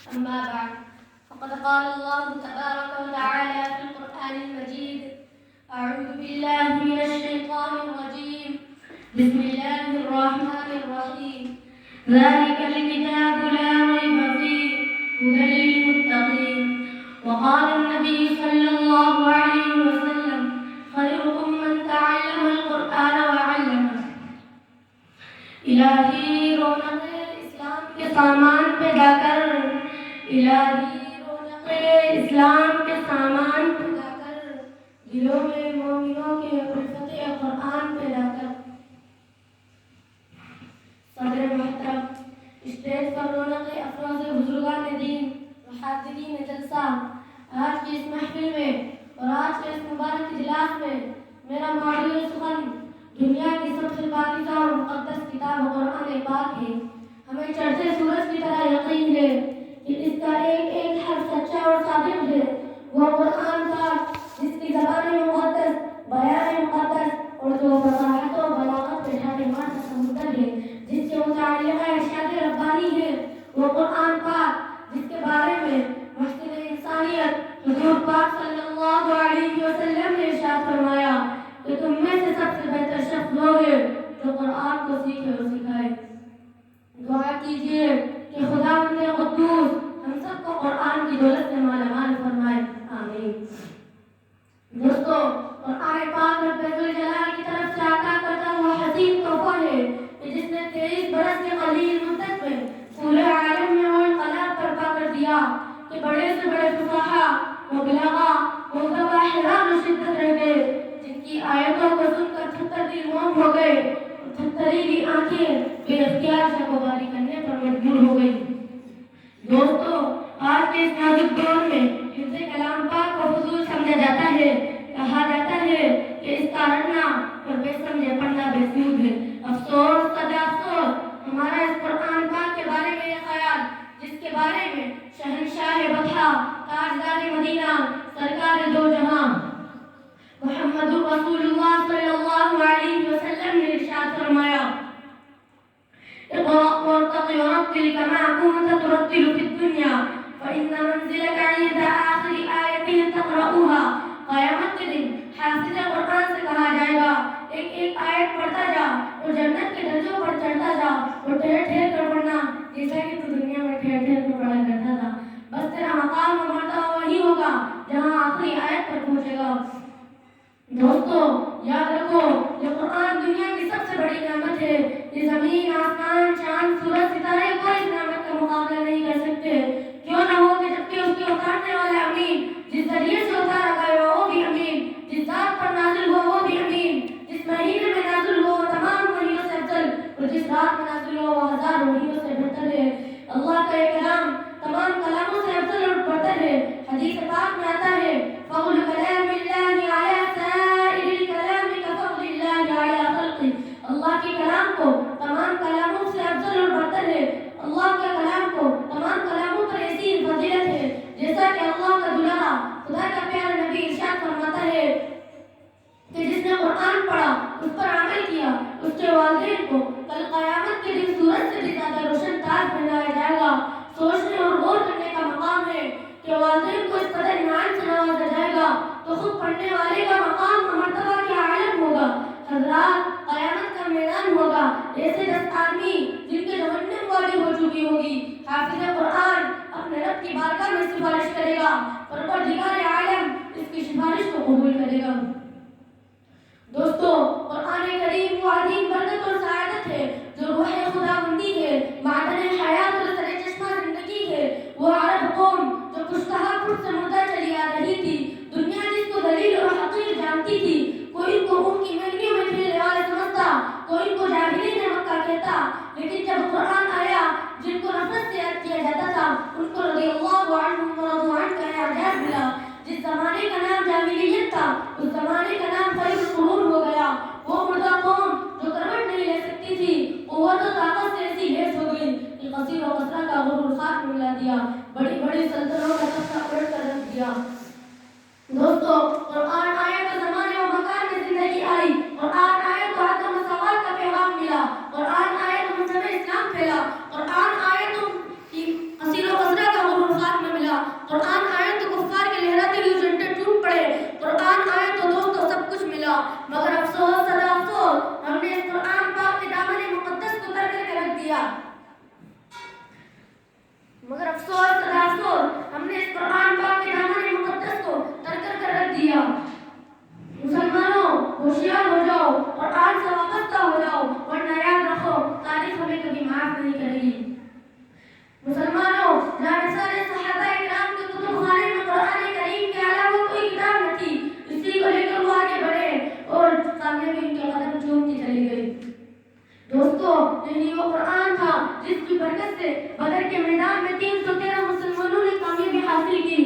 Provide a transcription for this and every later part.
أما بعد فقد قال الله تبارك وتعالى في القرآن المجيد أعوذ بالله من الشيطان الرجيم بسم الله الرحمن الرحيم ذلك الكتاب لا ريب فيه هدى للمتقين وقال النبي صلى الله عليه وسلم خيركم من تعلم القرآن وعلمه الہی رونق اسلام کے سامان پیدا کر الہی رونق اسلام کے سامان پیدا کر دلوں میں مومنوں کے الفت قرآن پیدا کر صدر محترم اسٹیج پر رونق افروز بزرگان دین و حاضرین جلسہ آج کی اس محفل میں اور آج کے اس مبارک اجلاس میں میرا موضوع سخن دنیا کی سب سے پاکیزہ اور مقدس کتاب قرآن پاک ہے ہمیں چڑھتے سورج کی طرح یقین ہے کہ اس کا ایک ایک حرف سچا اور صادق ہے وہ قرآن پاک جس کی زبان مقدس بیان مقدس اور جو فصاحت و بلاغت پہ ٹھاٹھے مار سمندر ہے جس کے متعلقہ ارشاد ربانی ہے وہ قرآن پاک جس کے بارے میں محسن انسانیت حضور پاک صلی اللہ علیہ وسلم نے ارشاد فرمایا کہ تم میں سے سب سے بہتر شخص وہ ہے جو قرآن کو سیکھے اور سکھائے دعا کیجیے کہ خداوند قدوس ہم سب کو قرآن کی دولت سے مالا مال فرمائے آمین دوستو قرآن پاک رب ذوالجلال کی طرف سے عطا کرتا ہوا حسین تحفہ ہے کہ جس نے 23 برس کے قلیل مدت میں پورے عالم میں وہ انقلاب برپا کر دیا کہ بڑے سے بڑے فصحا و بلغا و ادبا حیران و شدت رہ گئے جن کی آیتوں کو سن کر 78 دل موم ہو گئے اور 78 کی آنکھیں بے اختیار شکوباری کرنے پر مجبور ہو گئی دوستو آج کے اس نازک دور میں حفظ کلام پاک کو فضول سمجھا جاتا ہے کہا جاتا ہے کہ اس کا رٹنا اور بے سمجھے پڑھنا بے سود ہے افسوس سدا افسوس ہمارا اس قرآن پاک کے بارے میں یہ خیال جس کے بارے میں شہنشاہ بطحا تاجدار مدینہ سرکار دو جہاں محمد رسول اللہ صلی اللہ علیہ وسلم نے ارشاد فرمایا اقرأ وارتقي ورتل كما كنت ترتل في الدنيا فإن منزلك عند آخر آية تقرأها قیامت کے دن حافظ قرآن سے کہا جائے گا ایک ایک آیت پڑھتا جا اور جنت کے درجوں پر چڑھتا جا اور ٹھہر ٹھہر کر پڑھنا جیسا کہ تو دنیا میں ٹھہر ٹھہر کر پڑھا کرتا تھا بس تیرا مقام و مرتبہ وہی ہوگا جہاں آخری آیت پر پہنچے گا دوستو یاد رکھو یہ قرآن دنیا کی سب سے بڑی نعمت ہے یہ زمین آسمان چاند سورج ستارے کوئی اس نعمت کا مقابلہ نہیں کر سکتے کیوں نہ ہو کہ جبکہ اس کے اتارنے والے امین جس ذریعے سے اتارا گیا وہ بھی امین جس ذات پر نازل ہوا وہ بھی امین جس مہینے میں نازل ہوا وہ تمام مہینوں سے افضل اور جس رات میں نازل ہوا وہ 1000 مہینوں سے بہتر ہے اللہ کا یہ کلام تمام کلاموں سے افضل اور بہتر ہے حدیث پاک میں آتا ہے فضل کلام اللہ علی سائر الکلام کفضل اللہ علی خلقه اللہ کے کلام کو تمام کلاموں سے افضل اور بہتر ہے اللہ کے کلام کو تمام کلاموں پر ایسی فضیلت ہے جیسا کہ اللہ کا دلہا خدا کا پیارا نبی ارشاد فرماتا ہے کہ جس نے قرآن پڑھا اس پر عمل کیا اس کے والدین کو کل قیامت کے دن سورج سے بھی زیادہ روشن تاج پہنایا جائے گا سوچنے اور غور کرنے کا مقام ہے کہ والدین کو اس قدر انعام سے نوازا جائے گا تو خود پڑھنے والے کا مقام و مرتبہ کیا عالم ہوگا حضرات قیامت کا میدان ہوگا ایسے 10 آدمی جن کے جہنم والی ہو چکی ہوگی حافظ قرآن اپنے رب کی بارگاہ میں سفارش کرے گا پروردگار عالم اس کی سفارش کو قبول کرے گا دوستو قرآن کریم وہ عظیم برکت اور سعادت ہے جو روح خداوندی ہے معدن حیات اور سر چشمہ زندگی ہے وہ عرب قوم جو کشتہا پھٹ سے مردہ چلی آ رہی تھی دنیا جس کو دلیل اور حقیر جانتی تھی کوئی ان کو ان کی مہنگیوں میں کھیلنے والے سمجھتا کوئی ان کو جاہلین مکہ کہتا لیکن جب قرآن آیا جن کو نفرت سے یاد کیا جاتا تھا ان کو رضی اللہ عنہم ورضوا عنہ کا اعجاز ملا جس زمانے کا نام جاہلیت تھا اس زمانے کا نام خیر القرون ہو گیا وہ مردہ قوم جو کروٹ نہیں لے سکتی تھی قوت و طاقت سے ایسی لیس ہو گئی کہ قصیر و قصرہ کا غرور خاک میں ملا دیا بڑی بڑی سلطنتوں کا تختہ الٹ کر رکھ دیا دوستو قرآن آیا تو زمانے و مکان میں زندگی آئی قرآن آیا تو عدم مساوات کا پیغام ملا قرآن آیا تو منصب اسلام پھیلا قرآن آیا تو قصیر و قصرہ کا غرور معاف نہیں کرے گی۔ مسلمانوں، جہاں سارے صحابہ کرام کے کتب خانے میں قرآن کریم کے علاوہ کوئی کتاب نہ تھی، اسی کو لے کر وہ آگے بڑھے اور کامیابی ان کے قدم چومتی چلی گئی۔ دوستو، یہی وہ قرآن تھا جس کی برکت سے بدر کے میدان میں 313 مسلمانوں نے کامیابی حاصل کی۔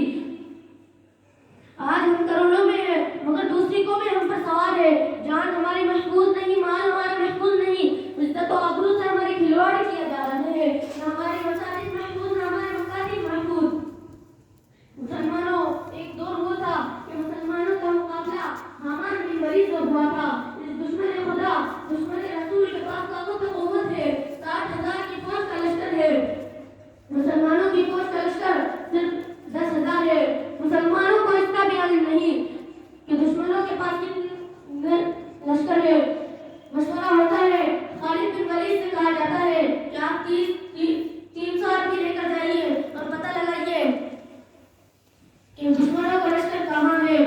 آج ہم کروڑوں میں ہیں مگر دوسری قومیں ہم پر سوار ہے۔ جان ہماری محفوظ نہیں، مال ہمارا محفوظ نہیں، عزت و آبرو سے ہماری کھلواڑ کیا جا رہا ہے، نہ ہماری مساجد محفوظ، نہ ہمارے مکاتب محفوظ۔ مسلمانوں، ایک دور وہ تھا کہ مسلمانوں کا مقابلہ حامان بن ولید سے ہوا تھا۔ اس دشمن خدا، دشمن رسول کے پاس طاقت و قوت ہے، 60,000 کی فوج کا لشکر ہے۔ مسلمانوں کی فوج کا لشکر صرف 10,000 ہے۔ مسلمانوں کو اس کا بھی علم نہیں کہ دشمنوں کے پاس کتنے لشکر ہے۔ مشورہ ہوتا ہے، خالد بن ولید سے کہا جاتا ہے کہ آپ 300 آدمی لے کر جائیے اور پتہ لگائیے کہ دشمنوں کا لشکر کہاں ہے۔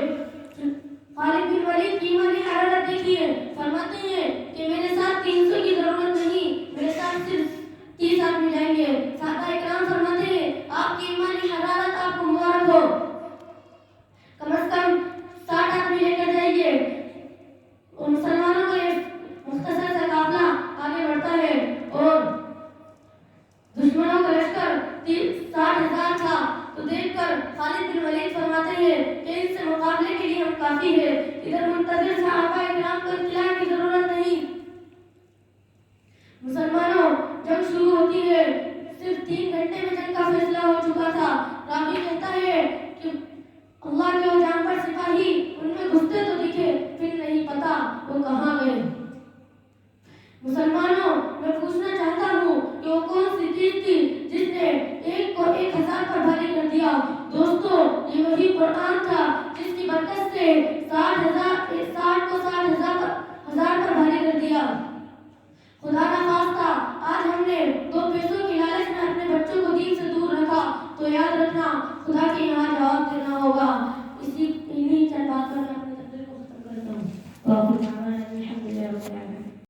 خالد بن ولید کی ایمانی حرارت دیکھیے، فرماتے ہیں کہ میرے ساتھ 300 کی ضرورت نہیں، میرے ساتھ صرف 30 آدمی جائیں گے۔ صحابہ اکرام فرماتے ہیں آپ کی ایمانی حرارت آپ کو مبارک ہو، کم از کم 60 آدمی لے کر جائیے۔ اور مسلمانوں کا ایک مختصر سا قافلہ آگے بڑھتا ہے اور دشمنوں کا لشکر 60,000 تھا تو دیکھ کر خالد بن ولید فرماتے ہیں کہ ان سے مقابلے کے لیے ہم کافی ہے، ادھر منتظر صحابہ اکرام کو اطلاع کی ضرورت نہیں۔ مسلمانوں، جنگ شروع ہوتی ہے، صرف 3 گھنٹے میں جنگ کا فیصلہ ہو چکا تھا۔ راوی کہتا ہے کہ اللہ کے وہ جانور سپاہی ان میں گھستے تو دکھے، پھر نہیں پتا وہ کہاں گئے۔ مسلمانوں، میں پوچھنا چاہتا ہوں کہ وہ کون سی چیز تھی جس نے ایک کو 1,000 پر بھاری کر دیا؟ دوستو، یہ وہی قرآن تھا جس کی برکت سے 60 کو 60,000 پر بھاری کر دیا۔ خدا نہ خواستہ آج ہم نے 2 پیسوں کی لالچ میں اپنے بچوں کو دین سے دور رکھا تو یاد رکھنا خدا کے یہاں جواب دینا ہوگا۔ انہی چند باتوں میں اپنے تقریر کو ختم کرتا ہوں۔